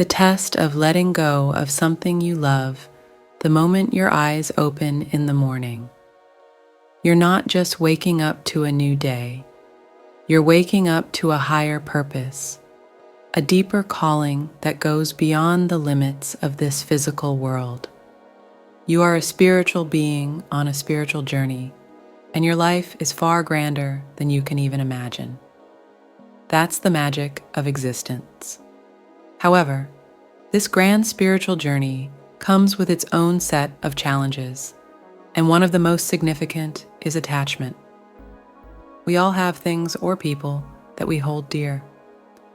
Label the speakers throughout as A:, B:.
A: the test of letting go of something you love the moment your eyes open in the morning. You're not just waking up to a new day. You're waking up to a higher purpose, a deeper calling that goes beyond the limits of this physical world. You are a spiritual being on a spiritual journey, and your life is far grander than you can even imagine. That's the magic of existence. However, this grand spiritual journey comes with its own set of challenges, and one of the most significant is attachment. We all have things or people that we hold dear,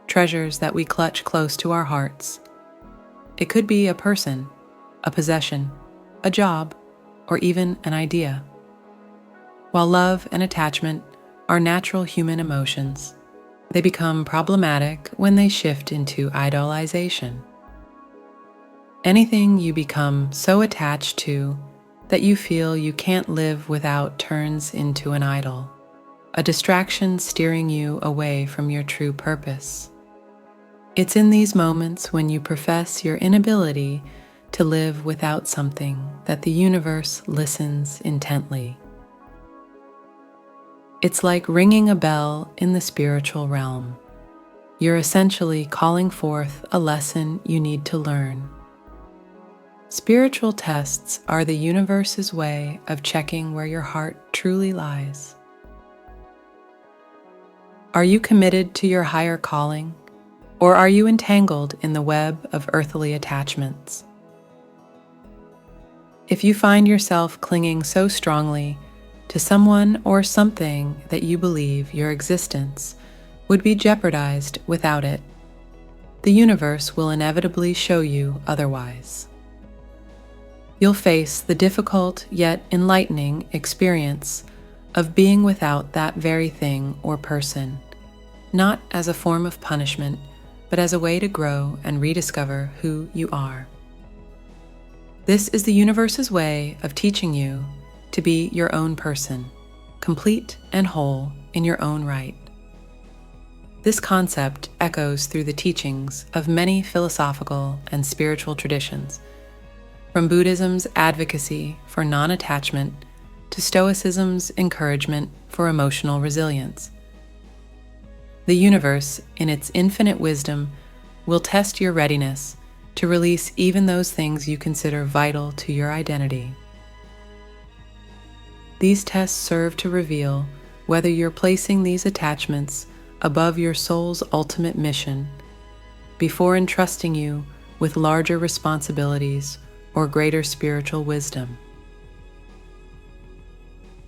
A: treasures that we clutch close to our hearts. It could be a person, a possession, a job, or even an idea. While love and attachment are natural human emotions, they become problematic when they shift into idolization. Anything you become so attached to that you feel you can't live without turns into an idol, a distraction steering you away from your true purpose. It's in these moments when you profess your inability to live without something that the universe listens intently. It's like ringing a bell in the spiritual realm. You're essentially calling forth a lesson you need to learn. Spiritual tests are the universe's way of checking where your heart truly lies. Are you committed to your higher calling, or are you entangled in the web of earthly attachments? If you find yourself clinging so strongly to someone or something that you believe your existence would be jeopardized without it, the universe will inevitably show you otherwise. You'll face the difficult yet enlightening experience of being without that very thing or person, not as a form of punishment, but as a way to grow and rediscover who you are. This is the universe's way of teaching you to be your own person, complete and whole in your own right. This concept echoes through the teachings of many philosophical and spiritual traditions, from Buddhism's advocacy for non-attachment to Stoicism's encouragement for emotional resilience. The universe, in its infinite wisdom, will test your readiness to release even those things you consider vital to your identity. These tests serve to reveal whether you're placing these attachments above your soul's ultimate mission before entrusting you with larger responsibilities or greater spiritual wisdom.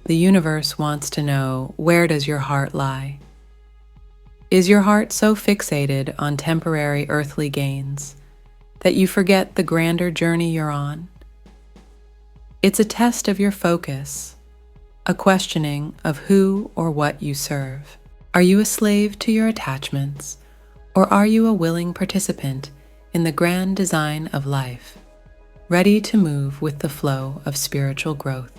A: The universe wants to know, where does your heart lie? Is your heart so fixated on temporary earthly gains that you forget the grander journey you're on? It's a test of your focus, a questioning of who or what you serve. Are you a slave to your attachments, or are you a willing participant in the grand design of life, ready to move with the flow of spiritual growth?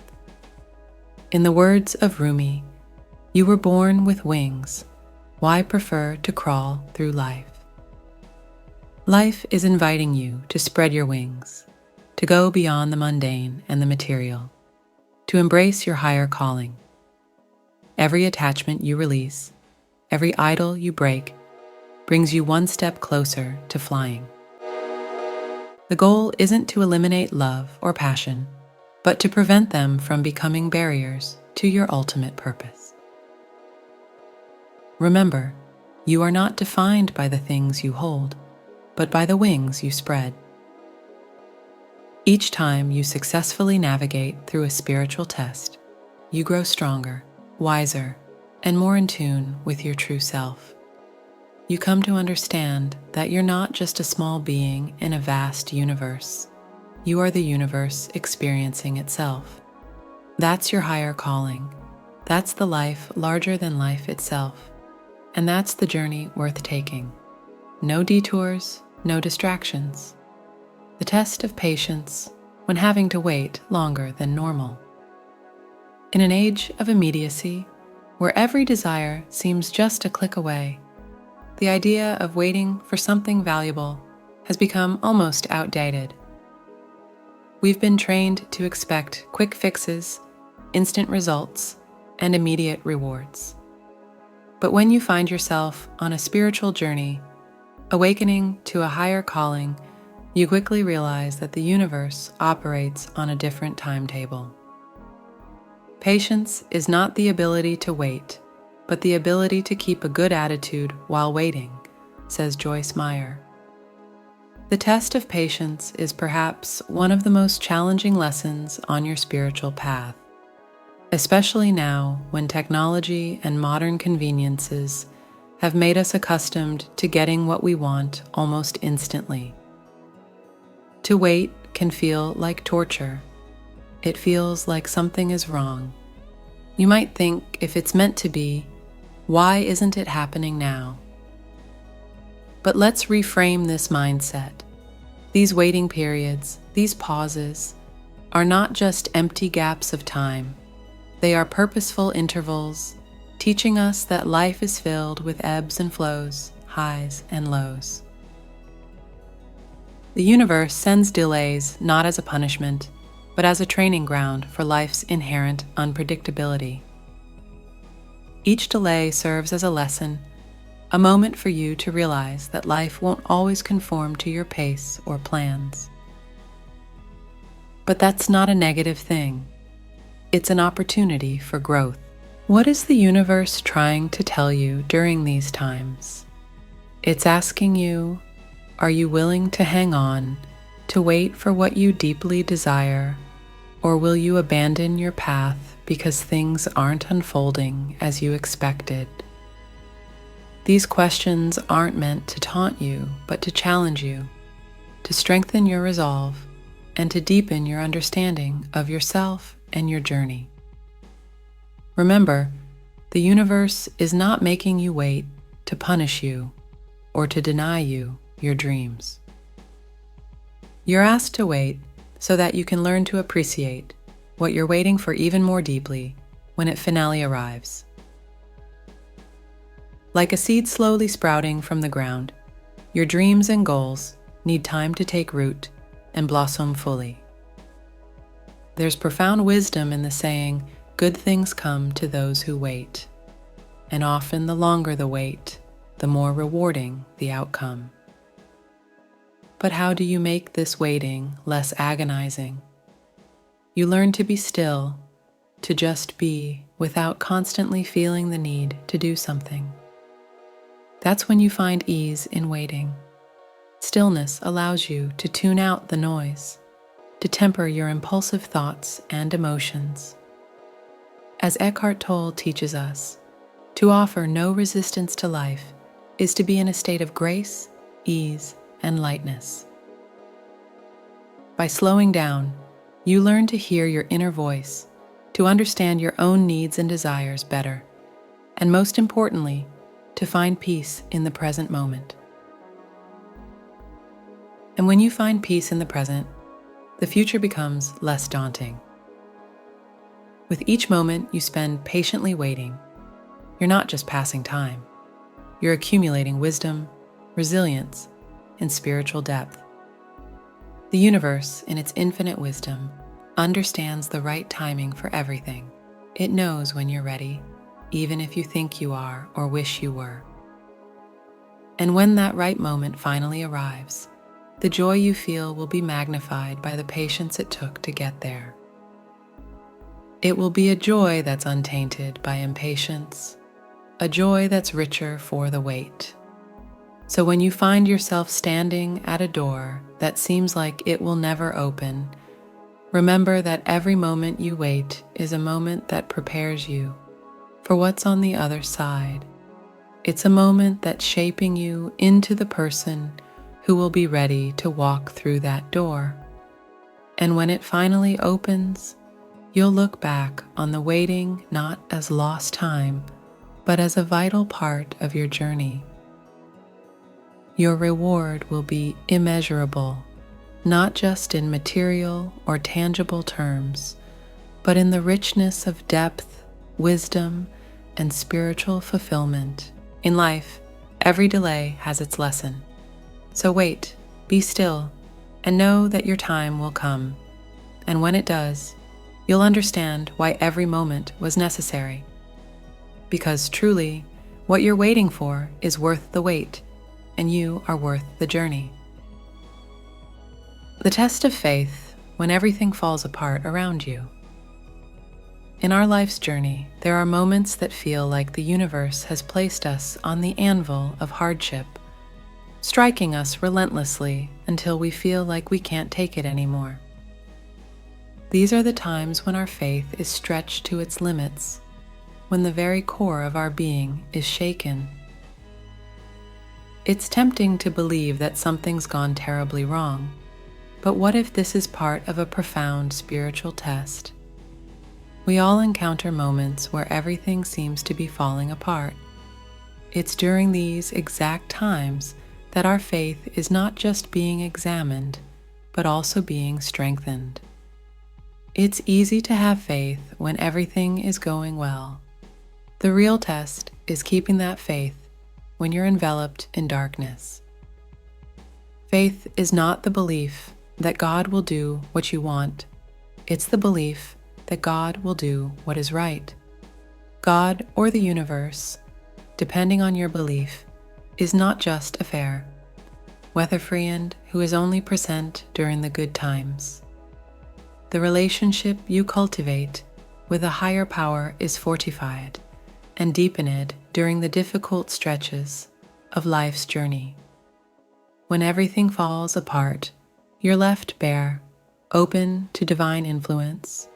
A: In the words of Rumi, you were born with wings. Why prefer to crawl through life? Life is inviting you to spread your wings, to go beyond the mundane and the material, to embrace your higher calling. Every attachment you release, every idol you break, brings you one step closer to flying. The goal isn't to eliminate love or passion, but to prevent them from becoming barriers to your ultimate purpose. Remember, you are not defined by the things you hold, but by the wings you spread. Each time you successfully navigate through a spiritual test, you grow stronger, wiser, and more in tune with your true self. You come to understand that you're not just a small being in a vast universe. You are the universe experiencing itself. That's your higher calling. That's the life larger than life itself. And that's the journey worth taking. No detours, no distractions. The test of patience when having to wait longer than normal. In an age of immediacy, where every desire seems just a click away, the idea of waiting for something valuable has become almost outdated. We've been trained to expect quick fixes, instant results, and immediate rewards. But when you find yourself on a spiritual journey, awakening to a higher calling, you quickly realize that the universe operates on a different timetable. Patience is not the ability to wait, but the ability to keep a good attitude while waiting, says Joyce Meyer. The test of patience is perhaps one of the most challenging lessons on your spiritual path, especially now when technology and modern conveniences have made us accustomed to getting what we want almost instantly. To wait can feel like torture. It feels like something is wrong. You might think, if it's meant to be, why isn't it happening now? But let's reframe this mindset. These waiting periods, these pauses, are not just empty gaps of time. They are purposeful intervals, teaching us that life is filled with ebbs and flows, highs and lows. The universe sends delays not as a punishment, but as a training ground for life's inherent unpredictability. Each delay serves as a lesson, a moment for you to realize that life won't always conform to your pace or plans. But that's not a negative thing. It's an opportunity for growth. What is the universe trying to tell you during these times? It's asking you, are you willing to hang on, to wait for what you deeply desire, or will you abandon your path because things aren't unfolding as you expected? These questions aren't meant to taunt you, but to challenge you, to strengthen your resolve, and to deepen your understanding of yourself and your journey. Remember, the universe is not making you wait to punish you or to deny you your dreams. You're asked to wait so that you can learn to appreciate what you're waiting for even more deeply when it finally arrives. Like a seed slowly sprouting from the ground, your dreams and goals need time to take root and blossom fully. There's profound wisdom in the saying, good things come to those who wait, and often the longer the wait, the more rewarding the outcome. But how do you make this waiting less agonizing? You learn to be still, to just be, without constantly feeling the need to do something. That's when you find ease in waiting. Stillness allows you to tune out the noise, to temper your impulsive thoughts and emotions. As Eckhart Tolle teaches us, to offer no resistance to life is to be in a state of grace, ease, and lightness. By slowing down, you learn to hear your inner voice, to understand your own needs and desires better, and most importantly, to find peace in the present moment. And when you find peace in the present, the future becomes less daunting. With each moment you spend patiently waiting, you're not just passing time, you're accumulating wisdom, resilience, and spiritual depth. The universe, in its infinite wisdom, understands the right timing for everything. It knows when you're ready, even if you think you are or wish you were. And when that right moment finally arrives, the joy you feel will be magnified by the patience it took to get there. It will be a joy that's untainted by impatience, a joy that's richer for the wait. So when you find yourself standing at a door that seems like it will never open, remember that every moment you wait is a moment that prepares you for what's on the other side. It's a moment that's shaping you into the person who will be ready to walk through that door. And when it finally opens, you'll look back on the waiting not as lost time, but as a vital part of your journey. Your reward will be immeasurable, not just in material or tangible terms, but in the richness of depth, wisdom, and spiritual fulfillment. In life, every delay has its lesson. So wait, Be still and know that your time will come. And when it does, you'll understand why every moment was necessary. Because truly, what you're waiting for is worth the wait, and you are worth the journey. The test of faith when everything falls apart around you. In our life's journey, there are moments that feel like the universe has placed us on the anvil of hardship, striking us relentlessly until we feel like we can't take it anymore. These are the times when our faith is stretched to its limits, when the very core of our being is shaken. It's tempting to believe that something's gone terribly wrong, but what if this is part of a profound spiritual test? We all encounter moments where everything seems to be falling apart. It's during these exact times that our faith is not just being examined, but also being strengthened. It's easy to have faith when everything is going well. The real test is keeping that faith when you're enveloped in darkness. Faith is not the belief that God will do what you want. It's the belief that God will do what is right. God or the universe, depending on your belief, is not just a fair weather-friend who is only present during the good times. The relationship you cultivate with a higher power is fortified and deepened during the difficult stretches of life's journey. When everything falls apart, you're left bare, open to divine influence,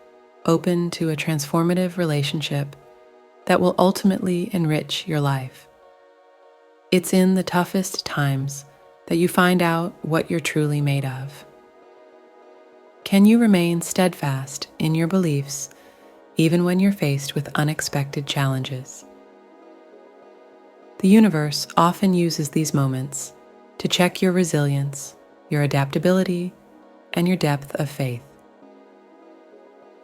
A: open to a transformative relationship that will ultimately enrich your life. It's in the toughest times that you find out what you're truly made of. Can you remain steadfast in your beliefs even when you're faced with unexpected challenges? The universe often uses these moments to check your resilience, your adaptability, and your depth of faith.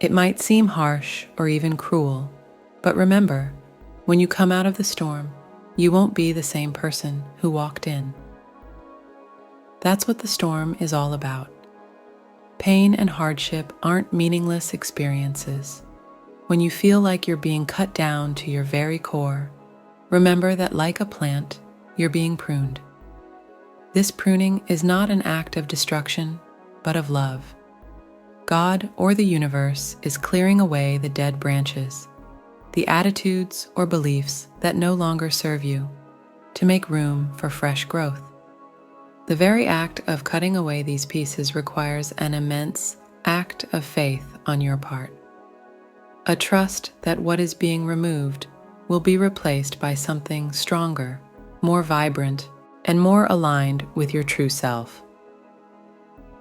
A: It might seem harsh or even cruel, but remember, when you come out of the storm, you won't be the same person who walked in. That's what the storm is all about. Pain and hardship aren't meaningless experiences. When you feel like you're being cut down to your very core, remember that like a plant, you're being pruned. This pruning is not an act of destruction, but of love. God or the universe is clearing away the dead branches, the attitudes or beliefs that no longer serve you, to make room for fresh growth. The very act of cutting away these pieces requires an immense act of faith on your part. A trust that what is being removed will be replaced by something stronger, more vibrant, and more aligned with your true self.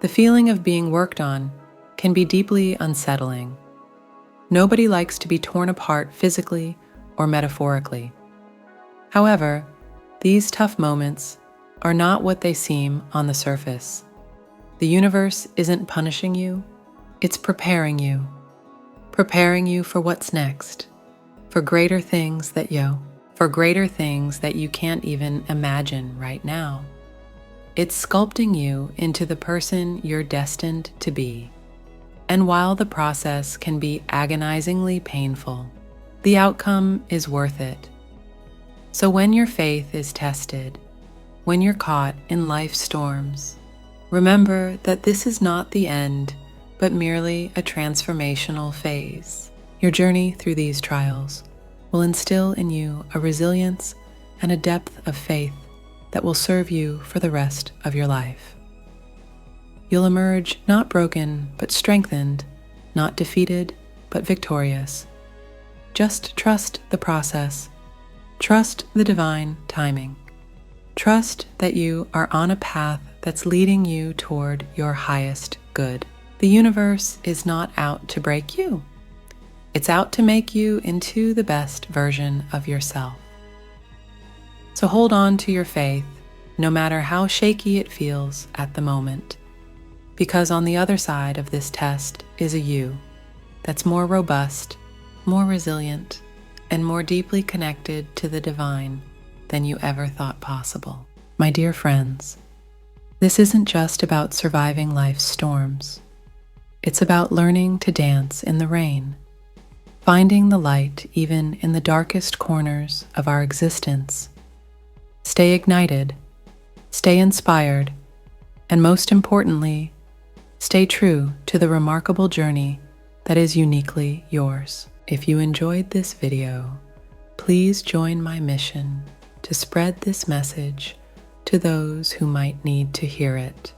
A: The feeling of being worked on can be deeply unsettling. Nobody likes to be torn apart physically or metaphorically. However, these tough moments are not what they seem on the surface. The universe isn't punishing you, it's preparing you for what's next, for greater things that you can't even imagine right now. It's sculpting you into the person you're destined to be. And while the process can be agonizingly painful, the outcome is worth it. So when your faith is tested, when you're caught in life's storms, remember that this is not the end, but merely a transformational phase. Your journey through these trials will instill in you a resilience and a depth of faith that will serve you for the rest of your life. You'll emerge not broken, but strengthened, not defeated, but victorious. Just trust the process. Trust the divine timing. Trust that you are on a path that's leading you toward your highest good. The universe is not out to break you. It's out to make you into the best version of yourself. So hold on to your faith, no matter how shaky it feels at the moment, because on the other side of this test is a you that's more robust, more resilient, and more deeply connected to the divine than you ever thought possible. My dear friends, This isn't just about surviving life's storms. It's about learning to dance in the rain, finding the light even in the darkest corners of our existence. Stay ignited, stay inspired, and most importantly, stay true to the remarkable journey that is uniquely yours. If you enjoyed this video, please join my mission to spread this message to those who might need to hear it.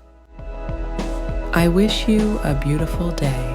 A: I wish you a beautiful day